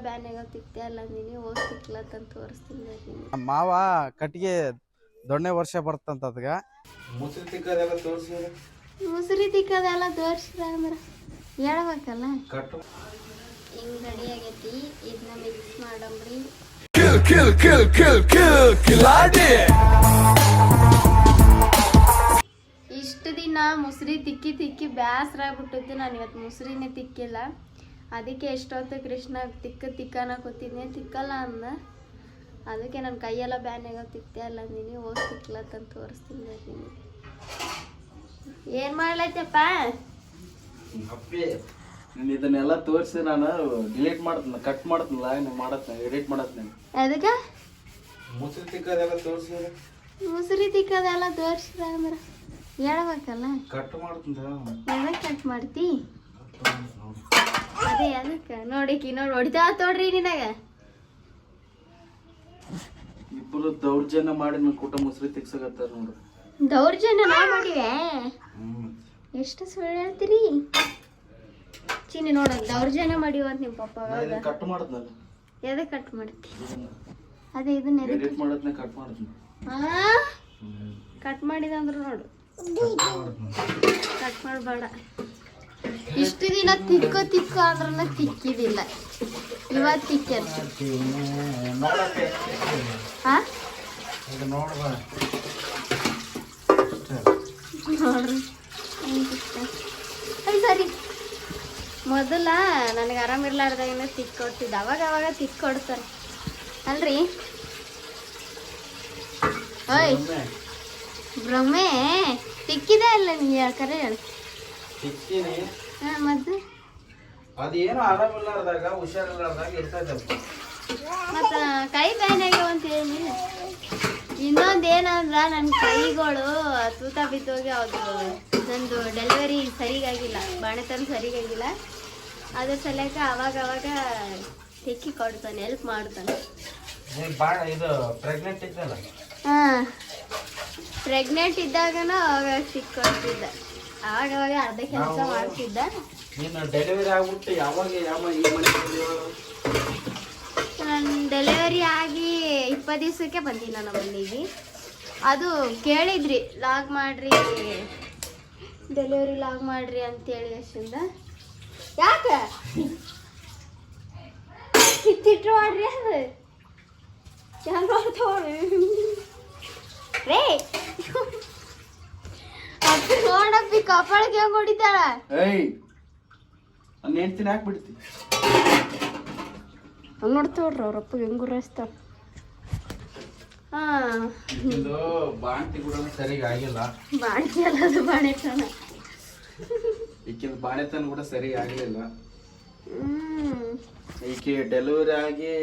Ban ಆಗೋ ತಿಕ್ತೆ ಅಲ್ಲ ನೀನು ಹೋಗಿ ತಿಕ್ಲತ್ತಂತ ತೋರಿಸ್ತೀನಿ. ಮಾವ ಕಟ್ಟಿಗೆ ದೊಣ್ಣೆ ವರ್ಷ ಬರ್ತಂತ ಅದ್ಗ ಮುಸುರಿ ತಿಕ್ಕದೆಲ್ಲ ತೋರಿಸಿದ್ರೆ ಮುಸುರಿ ತಿಕ್ಕದೆಲ್ಲ ತೋರಿಸ್ರ ಅಂದ್ರೆ ಹೇಳ್ಬೇಕಲ್ಲ. ಕಟ್ಟು ಹಿಂಗೆ ರೆಡಿ ಆಗೈತಿ, ಇದನ್ನ ಮಿಕ್ಸ್ ಮಾಡಂಬ್ರಿ. ಇಷ್ಟು ದಿನ ಮುಸ್ರಿ ತಿಕ್ಕಿ ತಿಕ್ಕಿ ಬ್ಯಾಸರ ಆಗ್ಬಿಟ್ಟಿದ್ದು. ನಾನು ಇವತ್ತು ಮುಸ್ರಿನೇ ತಿಕ್ಕಿಲ್ಲ. ಅದಕ್ಕೆ ಎಷ್ಟೊತ್ತು ಕೃಷ್ಣ ತಿಕ್ಕನ ಕೂತಿದ್ನೆ, ತಿಕ್ಕಲ್ಲ ಅಂದ. ಅದಕ್ಕೆ ನನ್ನ ಕೈಯೆಲ್ಲ ಬ್ಯಾನ್ ಆಗೋ ತಿಕ್ತೆ ಅಲ್ಲ ನೀನು ಹೋಗಿ ತಿಕ್ಲತ್ತಂತ ತೋರಿಸ್ತೀನಿ ನೀನು. ಏನು ಮಾಡ್ಲತ್ತಪ್ಪ? ಅಪ್ಪಿ ನೀನು ಇದನ್ನೆಲ್ಲ ತೋರಿಸಿ ನಾನು ಡಿಲೀಟ್ ಮಾಡ್ತೀನಿ, ಕಟ್ ಮಾಡ್ತೀನಲ್ಲ, ನೀವು ಮಾಡತ್ತೀನಿ, ಎಡಿಟ್ ಮಾಡತ್ತೀನಿ. ಅದಕ್ಕೆ ಮುಸುರಿ ತಿಕ್ಕದೆಲ್ಲ ತೋರಿಸಿದ್ರೆ ಮುಸುರಿ ತಿಕ್ಕದೆಲ್ಲ ತೋರಿಸ್ರ ಅಂದ್ರೆ ಹೇಳ್ಬೇಕಲ್ಲ. ಕಟ್ ಮಾಡ್ತೀನಿ. ಯಾವಾಗ ಕಟ್ ಮಾಡ್ತಿ? ಅದೇ ಅದಕ್ಕೆ ನೋಡಿಕಿ ನೋಡಿ ಹೊಡಿತಾ ತೋಡ್ರಿ ನಿನಗ. ಇಬ್ಬರು ದೌರ್ಜನ್ಯ ಮಾಡಿ ನನ್ನ ಕೂಟ ಮುಸುರಿ ತಿಕ್ಸಕತ್ತಾರ ನೋಡು. ದೌರ್ಜನ್ಯ ನಾ ಮಾಡಿವೆ? ಎಷ್ಟು ಸುಳ್ಳು ಹೇಳ್ತೀರಿ ಚಿನ್ನಿ. ನೋಡ ದೌರ್ಜನ್ಯ ಮಾಡಿವಂತ ನಿಮ್ಮ ಪಪ್ಪ. ಕಟ್ ಮಾಡ್ತೀನಿ. ಎದಕ್ಕೆ ಕಟ್ ಮಾಡ್ತಿ? ಅದೇ ಇದನ್ನ ಎಡಿಟ್ ಮಾಡತ್ನ ಕಟ್ ಮಾಡ್ತೀನಿ. ಕಟ್ ಮಾಡಿದಂದ್ರು ನೋಡು, ಕಟ್ ಮಾಡಬೇಡ. ಇಷ್ಟು ದಿನ ತಿಕ್ಕೋ ಅಂದ್ರನ್ನ ತಿಕ್ಕಿದಿಲ್ಲ, ಇವತ್ತು ತಿಕ್ಕ ನೋಡ್ರಿ. ಸರಿ, ಮೊದಲ ನನಗೆ ಆರಾಮಿರ್ಲಾರ್ದಾಗಿನ ತಿಕ್ಕೊಡ್ತಿದ್ದ, ಅವಾಗ ತಿಕ್ಕೊಡ್ತಾರೆ ಅಲ್ರಿ. ಓಯ್ ಭ್ರಮೆ ತಿಕ್ಕಿದೆ ಅಲ್ಲ ನೀ ಕರೆ ಹೇಳಿ. ಮತ್ತೆ ಅದೇನು ಆರಾಮಿಲ್ಲಾರ್ದಾಗ ಹುಷಾರಿಲ್ಲಾರ್ದಾಗ ಇರ್ತೈತಪ್ಪ. ಮತ್ತ ಕೈ ಬ್ಯಾನ್ ಆಗ್ಯಾವ ಅಂತ ಹೇಳಿ. ಇನ್ನೊಂದೇನಂದ್ರ ನನ್ನ ಕೈಗಳು ತೂತ ಬಿದ್ದೋಗಿ ಅದು ನಂದು ಡೆಲಿವರಿ ಸರಿಗಾಗಿಲ್ಲ, ಬಾಣತನ ಸರಿಗಾಗಿಲ್ಲ. ಅದ್ರ ಸಲಕ ಅವಾಗ ತೆಕ್ಕಿ ಕೊಡ್ತಾನೆ, ಹೆಲ್ಪ್ ಮಾಡ್ತಾನೆ. ಇದು ಪ್ರೆಗ್ನೆಂಟ್ ಇದ್ದಲ್ಲ? ಹಾಂ, ಪ್ರೆಗ್ನೆಂಟ್ ಇದ್ದಾಗನ ಅವಾಗ ತಿಕ್ಕೊಡ್ತಿದ್ದ, ಅವಾಗ ಅರ್ಧ ಕೆಲಸ ಮಾಡ್ತಿದ್ದ. ನೀನು ಡೆಲಿವರಿ ಆಗ್ಬಿಟ್ಟು ಯಾವಾಗ ಈ ಮನೆ ನಾನು ಡೆಲಿವರಿ ಆಗಿ 20 ದಿವಸಕ್ಕೆ ಬಂದಿಲ್ಲ ನಮ್ಮ ಮನೆಗೆ. ಅದು ಕೇಳಿದ್ರಿ ಲಾಗ್ ಮಾಡ್ರಿ, ಡೆಲಿವರಿ ಲಾಗ್ ಮಾಡ್ರಿ ಅಂತೇಳಿ ಅಷ್ಟಿಂದ. ಯಾಕೆ ತಿಟ್ಟು ಮಾಡ್ರಿ ಅದು ಹೆಂಗೆ ಮಾಡ್ತಾವ್ರಿ ರೇ? ಅಪ್ಪ ನೋಡಪ್ಪಿ ಕಪಾಳಕ್ಕೆ ಹೆಂಗೆ ಹೊಡಿತಾಳ. ಏಯ್ ನನ್ನ ಹೆಂಡ್ತಿನ ಯಾಕೆ ಬಿಡ್ತಿ? ಹಂಗೆ ನೋಡ್ತಾವ್ರಿ ಅವ್ರಪ್ಪ ಹೆಂಗೆ ಗುರಾಯಿಸ್ತಾವ. ಹಾಂ, ಇದು ಬಾಣ್ತಿ ಕೂಡ ಸರಿಯಾಗಿ ಆಗಿಲ್ಲ. ಬಾಣಿ ಅಲ್ಲ, ಅದು ಬಾಣೆತನ. ಈಕಿಂದು ಬಾಣೆತನ ಕೂಡ ಸರಿಯಾಗಿ ಆಗಲಿಲ್ಲ. ಈಕೆ ಡೆಲಿವರಿ ಆಗಿ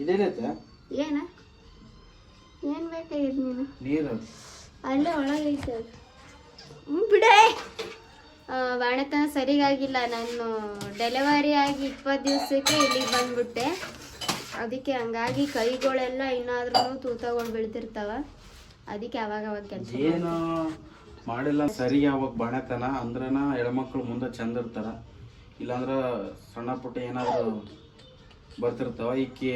ಇದೇನೈತೆ? ಏನು ಬೇಕಾಗಿತ್ತು ನೀನು? ನೀರು ಅಲ್ಲೇ ಒಳಗೈತೆ ಅದು. ಬಿಡೇ, ಬಾಣೆತನ ಸರಿಗಾಗಿಲ್ಲ. ನಾನು ಡೆಲಿವರಿ ಆಗಿ 20 ದಿವಸಕ್ಕೆ ಇಲ್ಲಿಗೆ ಬಂದ್ಬಿಟ್ಟೆ. ಅದಕ್ಕೆ ಹಂಗಾಗಿ ಕೈಗಳೆಲ್ಲ ಇನ್ನಾದ್ರೂ ತೂತಗಳು ಬೆಳ್ತಿರ್ತಾವ. ಅದಕ್ಕೆ ಅವಾಗ ಕೆಲಸ ಏನು ಮಾಡಿಲ್ಲ ಸರಿಗೆ ಅವಾಗ ಬಾಣೆತನ ಅಂದ್ರನ ಹೆಣ್ಮಕ್ಳು ಮುಂದೆ ಚಂದ ಇರ್ತಾರ, ಇಲ್ಲಾಂದ್ರೆ ಸಣ್ಣ ಪುಟ್ಟ ಏನಾದರೂ ಬರ್ತಿರ್ತಾವ. ಈಕೆ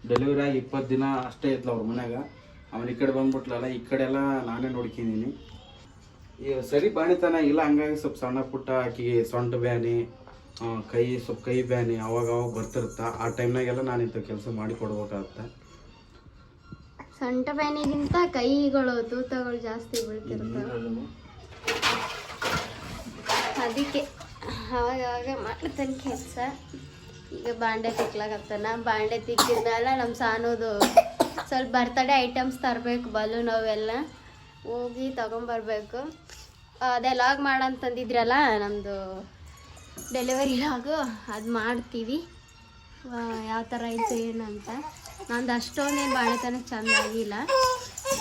ಡೆಲಿವರಿ ಆಗಿ 20 ದಿನ ಅಷ್ಟೇ ಇದ್ಲ ಅವ್ರ ಮನ್ಯಾಗ. ಆಮೇಲೆ ಈ ಕಡೆ ಬಂದ್ಬಿಟ್ಲಲ್ಲ, ಈ ಕಡೆ ಎಲ್ಲ ನಾನೇ ನೋಡ್ಕೊಂಡಿನಿ. ಈಗ ಸರಿ ಬಾಣಿತನ ಇಲ್ಲ, ಹಂಗಾಗಿ ಸ್ವಲ್ಪ ಸಣ್ಣ ಪುಟ್ಟ ಆಕಿಗೆ ಸೊಂಟ ಬ್ಯಾನಿ, ಕೈ ಬ್ಯಾನಿ ಅವಾಗ ಬರ್ತಿರ್ತ. ಆ ಟೈಮ್ನಾಗೆಲ್ಲ ನಾನು ಇಂಥ ಕೆಲಸ ಮಾಡಿ ಕೊಡ್ಬೇಕಾಗತ್ತೆ. ಸೊಂಟ ಬ್ಯಾನಿಗಿಂತ ಕೈಗಳು ತೂತಗಳು ಜಾಸ್ತಿ ಬೀಳ್ತಿರ್ತಾವೆ. ಅದಕ್ಕೆ ಅವಾಗ ಮಾಡ್ತಾನೆ ಕೆಲಸ. ಈಗ ಬಾಂಡೆ ತಿಕ್ಲಾಗತ್ತಾನ. ಬಾಂಡೆ ತಿಕ್ಕಿದ್ಮೇಲೆ ನಮ್ಮ ಸಾನೋದು ಸ್ವಲ್ಪ ಬರ್ತಡೇ ಐಟಮ್ಸ್ ತರಬೇಕು, ಬಲೂನ್ ಅವೆಲ್ಲ ಹೋಗಿ ತೊಗೊಂಬರ್ಬೇಕು. ಅದೇ ಲಾಗ್ ಮಾಡಂತಂದಿದ್ರಲ್ಲ ನಮ್ಮದು ಡೆಲಿವರಿ ಲಾಗು, ಅದು ಮಾಡ್ತೀವಿ. ಯಾವ ಥರ ಇತ್ತು ಏನಂತ. ನಂದು ಅಷ್ಟೊಂದೇನು ಬಾಳೆತನ ಚೆಂದ ಆಗಿಲ್ಲ,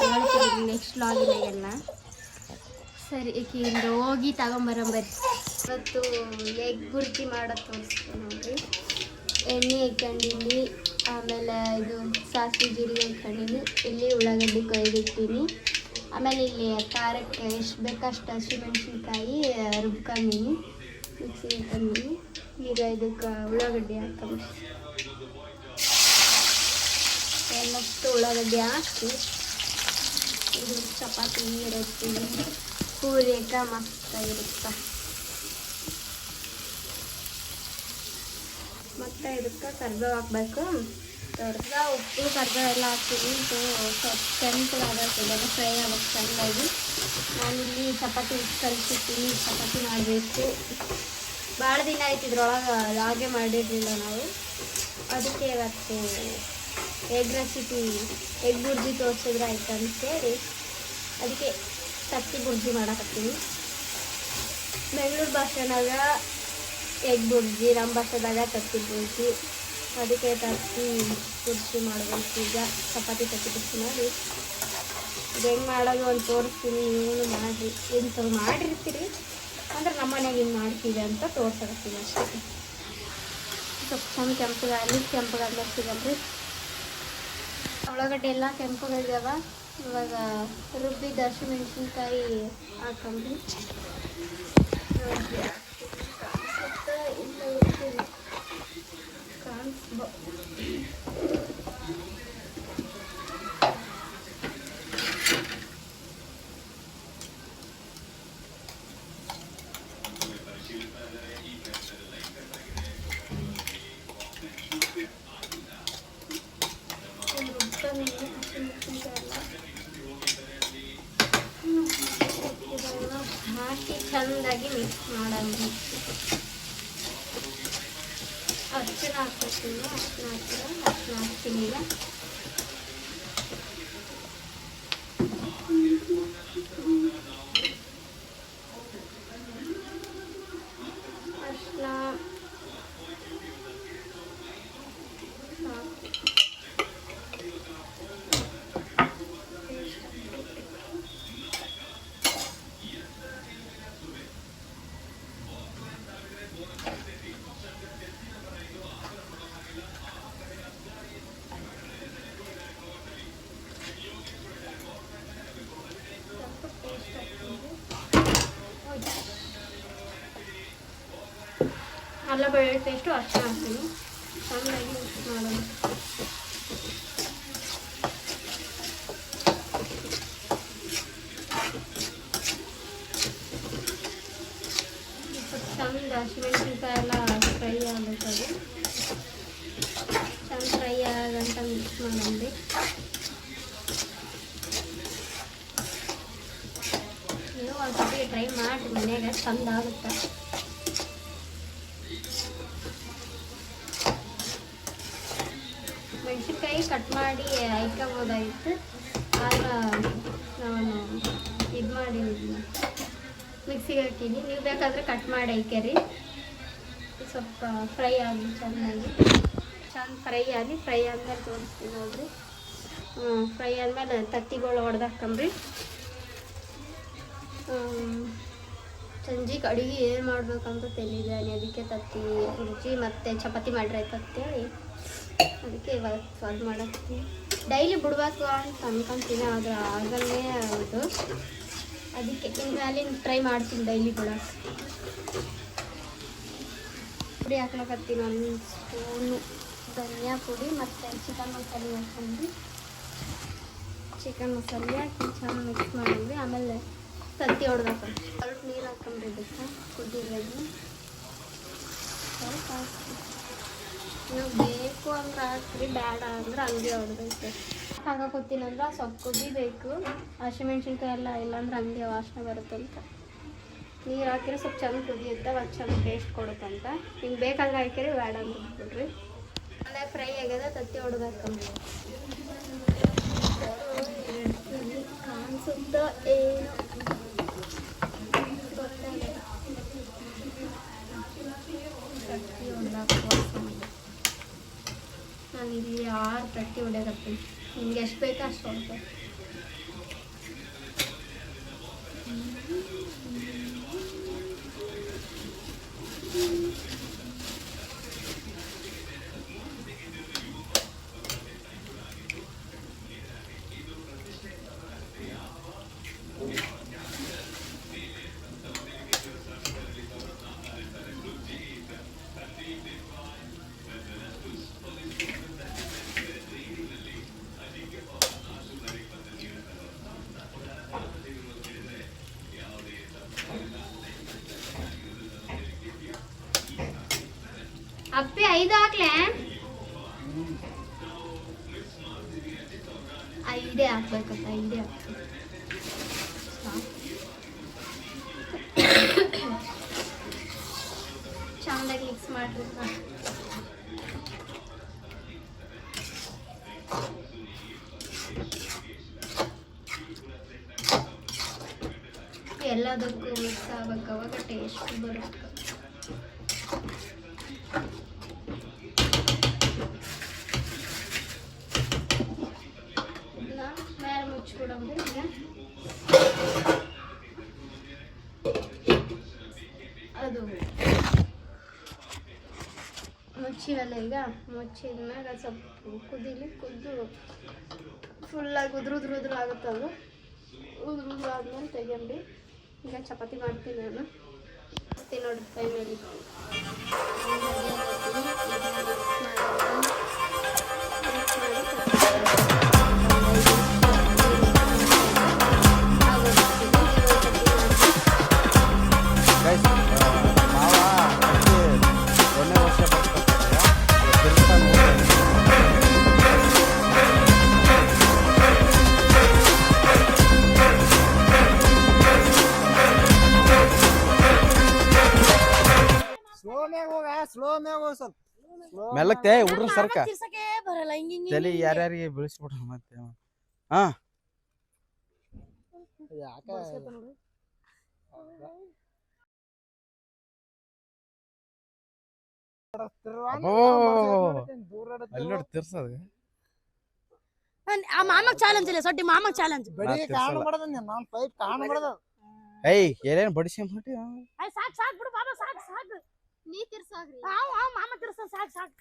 ಹೇಳ್ತೀವಿ ನೆಕ್ಸ್ಟ್ ಲಾಗಿನಾಗೆಲ್ಲ. ಸರಿ, ಈಗಿಂದ ಹೋಗಿ ತಗೊಂಬರಂಬರಿ. ಇವತ್ತು ಎಗ್ ಬುರ್ಜಿ ಮಾಡೋದು ತೋರಿಸ್ತೀನಿ ನೋಡಿರಿ. ಎಣ್ಣೆ ಇಟ್ಕೊಂಡಿನಿ, ಆಮೇಲೆ ಇದು ಸಾಸಿವೆ ಜೀರಿಗೆ ಇಟ್ಕೊಂಡಿನಿ, ಇಲ್ಲಿ ಉಳ್ಳಾಗಡ್ಡಿ ಕೊಯ್ದಿಟ್ಟಿನಿ. ಆಮೇಲೆ ಇಲ್ಲಿ ಖಾರಕ್ಕೆ ಎಷ್ಟು ಬೇಕಷ್ಟು ಹಸಿಮೆಣ್ಸಿನ್ಕಾಯಿ ರುಬ್ಕೊಂಡಿನಿ. ಮಿಕ್ಸಿಗೆ ತಂದು ಈಗ ಇದಕ್ಕೆ ಉಳ್ಳಾಗಡ್ಡಿ ಹಾಕಂಬ ಎಲ್ಲಷ್ಟು ಉಳ್ಳಾಗಡ್ಡಿ ಹಾಕಿ ಇದು ಚಪಾತಿ ರೊಟ್ಟಿ ಪೂರಿಕ ಮಸ್ತ ಇರುತ್ತೆ. ಮತ್ತು ಇದಕ್ಕೆ ಕರ್ಬೇವು ಹಾಕ್ಬೇಕು. ಕರ್ಬೇವು ಉಪ್ಪು ಕರ್ಬೇವು ಎಲ್ಲ ಹಾಕ್ತೀವಿ. ಇದು ಸ್ವಲ್ಪ ಕೆಂಪಗಾಗಲ್ಲ ಫ್ರೈ ಆಗುತ್ತೆ ಚೆನ್ನಾಗಿ. ನಾನಿಲ್ಲಿ ಚಪಾತಿ ಕಲಿಸಿರ್ತೀನಿ, ಚಪಾತಿ ಮಾಡಬೇಕು. ಭಾಳ ದಿನ ಆಯ್ತು ಇದ್ರೊಳಗೆ ಹಾಗೆ ಮಾಡಿರಲಿಲ್ಲ ನಾವು. ಅದಕ್ಕೆ ಇವತ್ತು ಎಗ್ ರೆಸಿಪಿ ಎಗ್ ಬುರ್ಜಿ ತೋರಿಸಿದ್ರೆ ಆಯ್ತು ಅಂತೇಳಿ ಅದಕ್ಕೆ ತತ್ತಿ ಬುರ್ಜಿ ಮಾಡಕತ್ತೀನಿ. ಬೆಂಗಳೂರು ಭಾಷೆನಾಗ ಎಗ್ ಬುರ್ಜಿ, ನಮ್ಮ ಭಾಷೆದಾಗ ತತ್ತಿ ಬುರ್ಜಿ. ಅದಕ್ಕೆ ತತ್ತಿ ಬುರ್ಜಿ ಮಾಡಬೇಕು. ಈಗ ಚಪಾತಿ ತತ್ತಿ ಬುರ್ಜಿ ಮಾಡಿ ಇದು ಹೆಂಗೆ ಮಾಡೋದು ಅಂತ ತೋರಿಸ್ತೀನಿ. ನೀವು ಮಾಡಿರಿ, ಇಂಥವು ಮಾಡಿರ್ತೀರಿ ಅಂದ್ರೆ ನಮ್ಮ ಮನೆಗೆ ಹಿಂಗೆ ಮಾಡ್ತೀವಿ ಅಂತ ತೋರ್ಸಕತ್ತೀನಿ ಅಷ್ಟೇ. ಸ್ವಲ್ಪ ಚಂದ ಕೆಂಪಗಾದ್ಮೇಲೆ ಸಿಗಲ್ರಿ. ಉಳ್ಳಾಗಡ್ಡೆ ಎಲ್ಲ ಕೆಂಪಗಾಗ್ಯಾವ. ಇವಾಗ ರುಬ್ಬಿದ ಹಸಿಮೆಣ್ಸಿನ್ಕಾಯಿ ಹಾಕೊಂಡ್ರಿ ಹಾಕಿ ಚೆಂದಾಗಿ ಮಿಕ್ಸ್ ಮಾಡೋದು. ಅರ್ಶಿನ ಹಾಕ್ತೀನಿ. ಅರ್ಶಿನ ಹಾಕ್ತೀನಿ. ಈಗ ಅರ್ಶಿನ ಅಲ್ಲ ಬೆಳ್ಳುಳ್ಳಿ ಪೇಸ್ಟು ಅರ್ಶಿನ ಹಾಕ್ತೀನಿ. ಚೆನ್ನಾಗಿ ಮಿಕ್ಸ್ ಮಾಡೋದು. ಚಂದ ಹಸಿಮೆಣ್ಸಿನ್ಕಾಯಿ ಎಲ್ಲ ಫ್ರೈ ಆಗಬೇಕದು. ಚಂದ ಫ್ರೈ ಆಗಂತ ಮಿಕ್ಸ್ ಮಾಡೋದು. ನೀವು ಒಂದು ಸತಿ ಟ್ರೈ ಮಾಡಿ ಮನೆಯಾಗ ಚಂದ ಆಗುತ್ತೆ. ಮೆಣಸಿನ್ಕಾಯಿ ಕಟ್ ಮಾಡಿ ಹಾಕೋಬೋದಾಗಿತ್ತು, ಆದ್ರೆ ನಾನು ಇದು ಮಾಡಿ ಮಿಕ್ಸಿಗೆ ಹಾಕೀನಿ. ನೀವು ಬೇಕಾದರೆ ಕಟ್ ಮಾಡಿ ಹಾಕ್ಯಾರಿ. ಸ್ವಲ್ಪ ಫ್ರೈ ಆಗಲಿ ಚೆನ್ನಾಗಿ. ಚಂದ ಫ್ರೈ ಆದ್ಮೇಲೆ ತೋರಿಸ್ತೀನಿ ನೋಡ್ರಿ. ಫ್ರೈ ಆದಮೇಲೆ ತತ್ತಿಗಳು ಹೊಡೆದಾಕಂಬ್ರಿ. ಸಂಜೆಗೆ ಅಡುಗೆ ಏನು ಮಾಡ್ಬೇಕಂತ ತಿಳಿದಾನೆ. ಅದಕ್ಕೆ ತತ್ತಿ ರುಚಿ ಮತ್ತು ಚಪಾತಿ ಮಾಡ್ರಾಯ್ತು ಅಂತೇಳಿ ಅದಕ್ಕೆ ಇವಾಗ ಸಾಲ್ವ್ ಮಾಡತ್ತೀನಿ. ಡೈಲಿ ಬಿಡ್ಬೇಕು ಅಂತ ಅನ್ಕೊಂತೀನಿ, ಆದರೆ ಆಗಲ್ಲೇ ಅದು. ಅದಕ್ಕೆ ಇನ್ಮೇಲೆ ಟ್ರೈ ಮಾಡ್ತೀನಿ ಡೈಲಿ ಬಿಡೋಕೆ. ಪುಡಿ ಹಾಕ್ಲಕತ್ತೀನಿ. 1 ಸ್ಪೂನು ಧನಿಯಾ ಪುಡಿ ಮತ್ತು ಚಿಕನ್ ಮಸಾಲೆ ಹಾಕ್ಕೊಂಡ್ವಿ. ಚಿಕನ್ ಮಸಾಲೆ ಹಾಕಿ ಚೆನ್ನಾಗಿ ಮಿಕ್ಸ್ ಮಾಡಿದ್ವಿ. ಆಮೇಲೆ ತತ್ತಿ ಹೊಡೆದಾಕ ಸ್ವಲ್ಪ ನೀರು ಹಾಕೊಂಡ್ರಿ. ಇದಕ್ಕೆ ಕುದಿರೋದು ಸ್ವಲ್ಪ ನೀವು ಬೇಕು ಅಂದ್ರೆ ಹಾಕ್ರಿ, ಬೇಡ ಅಂದ್ರೆ ಹಂಗೆ ಹೊಡೆದೈತೆ. ಹಾಕೋತೀನಂದ್ರೆ ಸ್ವಲ್ಪ ಕುದಿಬೇಕು. ಹಸಿಮೆಣ್ಸಿನ್ಕಾಯಿ ಎಲ್ಲ ಇಲ್ಲಾಂದ್ರೆ ಹಂಗೆ ವಾಸನೆ ಬರುತ್ತಂತ ನೀರು ಹಾಕಿದ್ರೆ ಸ್ವಲ್ಪ ಚೆಂದ ಕುದಿಯುತ್ತೆ. ಅದು ಚೆಂದ ಟೇಸ್ಟ್ ಕೊಡುತ್ತಂತ. ಹಿಂಗೆ ಬೇಕಾದ್ರೆ ಹಾಕಿರಿ, ಬೇಡ ಅಂತ ಬಿಟ್ಬಿಡ್ರಿ. ಅಲ್ಲೇ ಫ್ರೈ ಆಗ್ಯದ. ತತ್ತಿ ಹೊಡೆದಾಕಂಬ್ರಿ. ಕಾಣಿಸುತ್ತ ಏನು ಗೊತ್ತಾಗ ತತ್ತಿ ಹೊಡೆದಾಕ. ನಾನು ಇಲ್ಲಿ 6 ತತ್ತಿ ಹೊಡೆಯಕತ್ತೀನಿ. ನಿಮ್ಗೆ ಎಷ್ಟು ಬೇಕೋ ಅಷ್ಟು ಹೊಡ್ಬೇಕು. ಅಪ್ಪಿ 5 ಹಾಕ್ಲೆ 5 ಹಾಕ್ಬೇಕಪ್ಪ 5 ಚಂದಾಗಿ ಮಿಕ್ಸ್ ಮಾಡ್ರಿ ಎಲ್ಲದಕ್ಕೂ ಮಿಕ್ಸ್ ಆಗ್ಬೇಕು ಅವಾಗ ಟೇಸ್ಟ್ ಬರುತ್ತೆ ಮೇಲೆ ಮುಚ್ಚಿಬಿಡೋದು ಈಗ ಅದು ಮುಚ್ಚಿರಲ್ಲ ಈಗ ಮುಚ್ಚಿದ್ಮ್ಯಾಗ ಸ್ವಲ್ಪ ಕುದ್ದು ಫುಲ್ಲಾಗಿ ಉದುರು ಆಗುತ್ತದು ಉದುರು ಆದ್ಮೇಲೆ ತೆಗಿಯಂಬ್ರಿ ಈಗ ಚಪಾತಿ ಮಾಡ್ತೀನಿ ನಾನು ನೋಡಿ ಕೈ ಮೇಲೆ ಗೈಸ್ ಮಾವ ಅಕ್ಕಿ 2ನೇ ವರ್ಷ ಮೆಲ್ಲಕ್ತೆ ಹುಡ್ರ ಸರ್ಕ ತಲೆ ಯಾರ್ಯಾರಿಗೆ ಬೀಳಿಸ್ಬಿಟ್ರು ಮತ್ತೆ ಹಾ ಅಲ್ಲಿ ನೋಡಿ ತಿರ್ಸೋದು ಮಾಮಕ್ ಚಾಲೆಂಜ್ ಇಲ್ಲ ಸೊಟ್ಟಿ ಮಾಮಕ್ ಚಾಲೆಂಜ್ ಏಯ್ ಏನೇನು ಬಡಿಸಿ ಮಾಡಿ ಸಾಕ್ ಬಿಡು ಬಾಬಾ ಸಾಕ್ ನೀ ತಿರ್ಸಾಗ್ರಿ ಮಾಮ ತಿರ್ಸ ಸಾಕ್